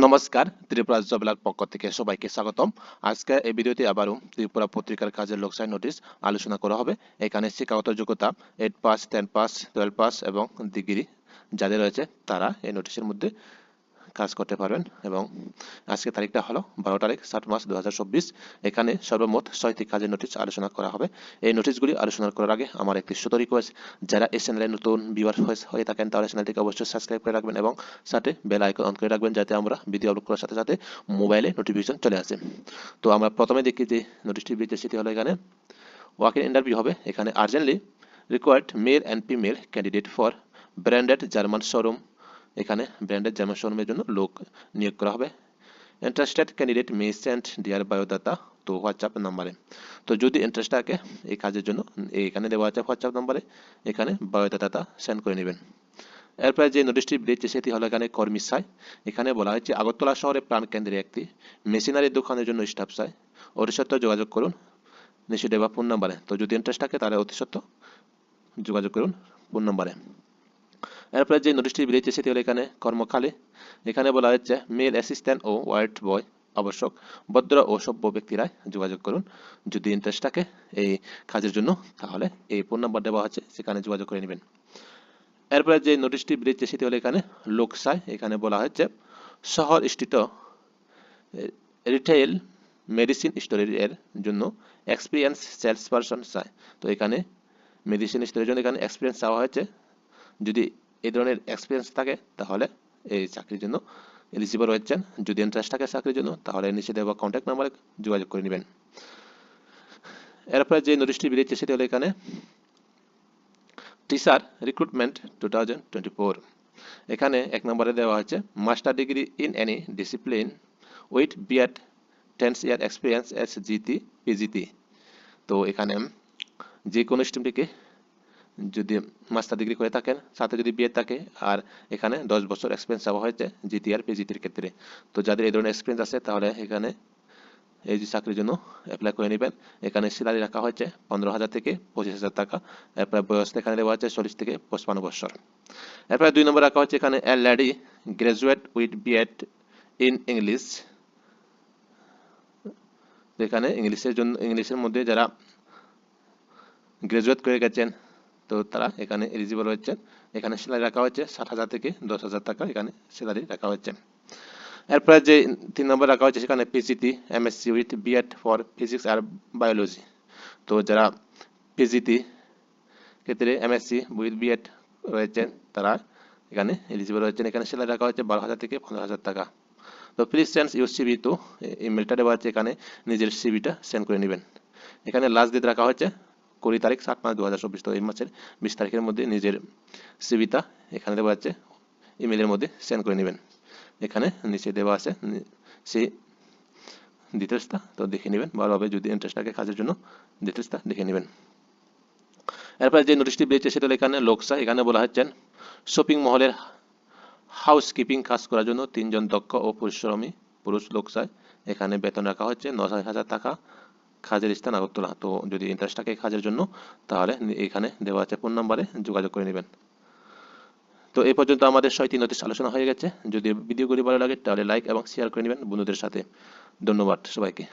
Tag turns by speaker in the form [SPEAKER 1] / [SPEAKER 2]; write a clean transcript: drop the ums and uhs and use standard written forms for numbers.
[SPEAKER 1] নমস্কার, ত্রিপুরা জবলার পক্ষ থেকে সবাইকে স্বাগতম। আজকে এই ভিডিওতে আবারও ত্রিপুরা পত্রিকার কাজের লোকসাই নোটিশ আলোচনা করা হবে। এখানে শিক্ষাগত যোগ্যতা 8 পাস, 10 পাস, 12 পাস এবং ডিগ্রি যাদের রয়েছে তারা এই নোটিশের মধ্যে কাজ করতে পারবেন। এবং আজকে তারিখটা হলো 12 তারিখ 7 মাস 2024। এখানে সর্বমোট 6টি কাজের নোটিশ আলোচনা করা হবে। এই নোটিশগুলি আলোচনা করার আগে আমার একটি ছোট রিকোয়েস্ট, যারা এই চ্যানেলে নতুন ভিউয়ার হয়ে থাকেন তাহলে চ্যানেলটিকে অবশ্যই সাবস্ক্রাইব করে রাখবেন এবং সাথে বেল আইকন অন করে রাখবেন, যাতে আমরা ভিডিও আপলোড করার সাথে সাথে মোবাইলে নোটিফিকেশন চলে আসে। তো আমরা প্রথমে দেখি যে নোটিশটি বেরিয়েছে সেটি হলো এখানে ওয়াক ইন ইন্টারভিউ হবে। এখানে urgently required male and female candidate for branded German showroom. এখানে ব্র্যান্ডেড জার্মান শোরুমের জন্য লোক নিয়োগ করা হবে। ইন্টারেস্টেড ক্যান্ডিডেট মে সেন্ড দেয়ার বায়োডাটা তো হোয়াটসঅ্যাপ নাম্বারে। তো যদি ইন্টারেস্ট থাকে এই কাজের জন্য এখানে দেওয়া আছে হোয়াটসঅ্যাপ নাম্বারে, এখানে বায়োডাটাটা সেন্ড করে নেবেন। এরপরে যে নোটিশটি বেরিয়েছে সেটি হলো এখানে কর্মী চাই। এখানে বলা হয়েছে আগরতলা শহরে প্রাণ কেন্দ্রে একটি মেশিনারি দোকানের জন্য স্টাফ চাই, অতি সত্ত্বর যোগাযোগ করুন নিচে দেওয়া ফোন নাম্বারে। তো যদি ইন্টারেস্ট থাকে তাহলে অতি সত্ত্বর যোগাযোগ করুন ফোন নাম্বারে। এরপরে যে নোটিশটি বেরিয়েছে সেটি হলো এখানে কর্মখালি। এখানে বলা হচ্ছে মেল অ্যাসিস্ট্যান্ট ও হোয়াইট বয় আবশ্যক, ভদ্র ও সভ্য ব্যক্তিরা যোগাযোগ করুন। যদি ইন্টারেস্ট থাকে এই কাজের জন্য তাহলে এই ফোন নাম্বার দেওয়া হচ্ছে, সেখানে যোগাযোগ করে নেবেন। এরপরে যে নোটিশটি বেরিয়েছে সেটি হলো এখানে লোকসাই। এখানে বলা হচ্ছে শহর স্থিত রিটেইল মেডিসিন স্টোরের এর জন্য এক্সপিরিয়েন্স সেলস পারসন চাই। তো এখানে মেডিসিন স্টোরের জন্য এখানে এক্সপিরিয়েন্স চাওয়া হয়েছে। যদি এই ধরনের এক্সপিরিয়েন্স থাকে তাহলে এই চাকরির জন্য এলিজিবল হচ্ছেন। যদি ইন্টারেস্ট থাকে চাকরির জন্য তাহলে নিচে দেওয়া কন্ট্যাক্ট নাম্বারে যোগাযোগ করে নেবেন। এরপরে যে নোটিশটি বেরিয়েছে সেটি হলো এখানে টিচার রিক্রুটমেন্ট 2024। এখানে 1 নম্বরে দেওয়া হচ্ছে master degree in any discipline with B Ed 10 year experience S GT PGT. তো এখানে যে কোনো স্ট্রিম থেকে যদি মাস্টার ডিগ্রি করে থাকেন, সাথে যদি বিএড থাকে, আর এখানে 10 বছর এক্সপিরিয়েন্স চাওয়া হয়েছে জিটি আর পিজিটির ক্ষেত্রে। তো যাদের এই ধরনের এক্সপিরিয়েন্স আছে তাহলে এখানে এই যে চাকরির জন্য অ্যাপ্লাই করে নেবেন। এখানে স্যালারি রাখা হয়েছে 15,000 থেকে 25,000 টাকা। এরপরে বয়স এখানে দেওয়া হচ্ছে 40 থেকে 55 বছর। এরপরে 2 নম্বর রাখা হচ্ছে এখানে a lady graduate with BEd in English. এখানে ইংলিশের মধ্যে যারা গ্রাজুয়েট করে গেছেন তো তারা এখানে এলিজিবল হচ্ছেন। এখানে স্যালারি রাখা হচ্ছে 60,000 থেকে 10,000 টাকা এখানে স্যালারি রাখা হচ্ছে। এরপরে যে 3 নম্বর রাখা হচ্ছে সেখানে PGT MSc with BEd for physics আর বায়োলজি। তো যারা পিজিটি ক্ষেত্রে এমএসসি উইথ বিএড রয়েছেন তারা এখানে এলিজিবল হচ্ছেন। এখানে স্যালারি রাখা হচ্ছে 12,000 থেকে 15,000 টাকা। তো প্লিজ সেন্ড ইউর সিভি, তো ইমেলটা দেওয়া হচ্ছে, এখানে নিজের সিভিটা সেন্ড করে নেবেন। এখানে লাস্ট ডেট রাখা হচ্ছে 20 তারিখ 7 মাস 2024। তো এই মাসের 20 তারিখের মধ্যে নিজের সিভিটা এখানে দেওয়া আছে ইমেলের মধ্যে সেন্ড করে নেবেন। এখানে নিচে দেওয়া আছে সেই ডিটেলসটা, তো দেখে নেবেন ভালোভাবে। যদি ইন্টারেস্ট থাকে কাজের জন্য ডিটেলসটা দেখে নেবেন। এরপরে যে নোটিশটি বেরিয়েছে সেটা হলো এখানে লোকসা। এখানে বলা হচ্ছেন শপিং মহলের হাউসকিপিং কাজ করার জন্য 3 জন দক্ষ ও পরিশ্রমী পুরুষ লোক চাই। এখানে বেতন রাখা হচ্ছে 9,000 টাকা। কাজের স্থান আগরতলা। তো যদি ইন্টারেস্ট থাকে কাজের জন্য তাহলে এখানে দেওয়া আছে ফোন নাম্বারে যোগাযোগ করে নেবেন। তো এই পর্যন্ত আমাদের 6টি নোটিশ আলোচনা হয়ে গেছে। যদি ভিডিওগুলি ভালো লাগে তাহলে লাইক এবং শেয়ার করে নেবেন বন্ধুদের সাথে। ধন্যবাদ সবাইকে।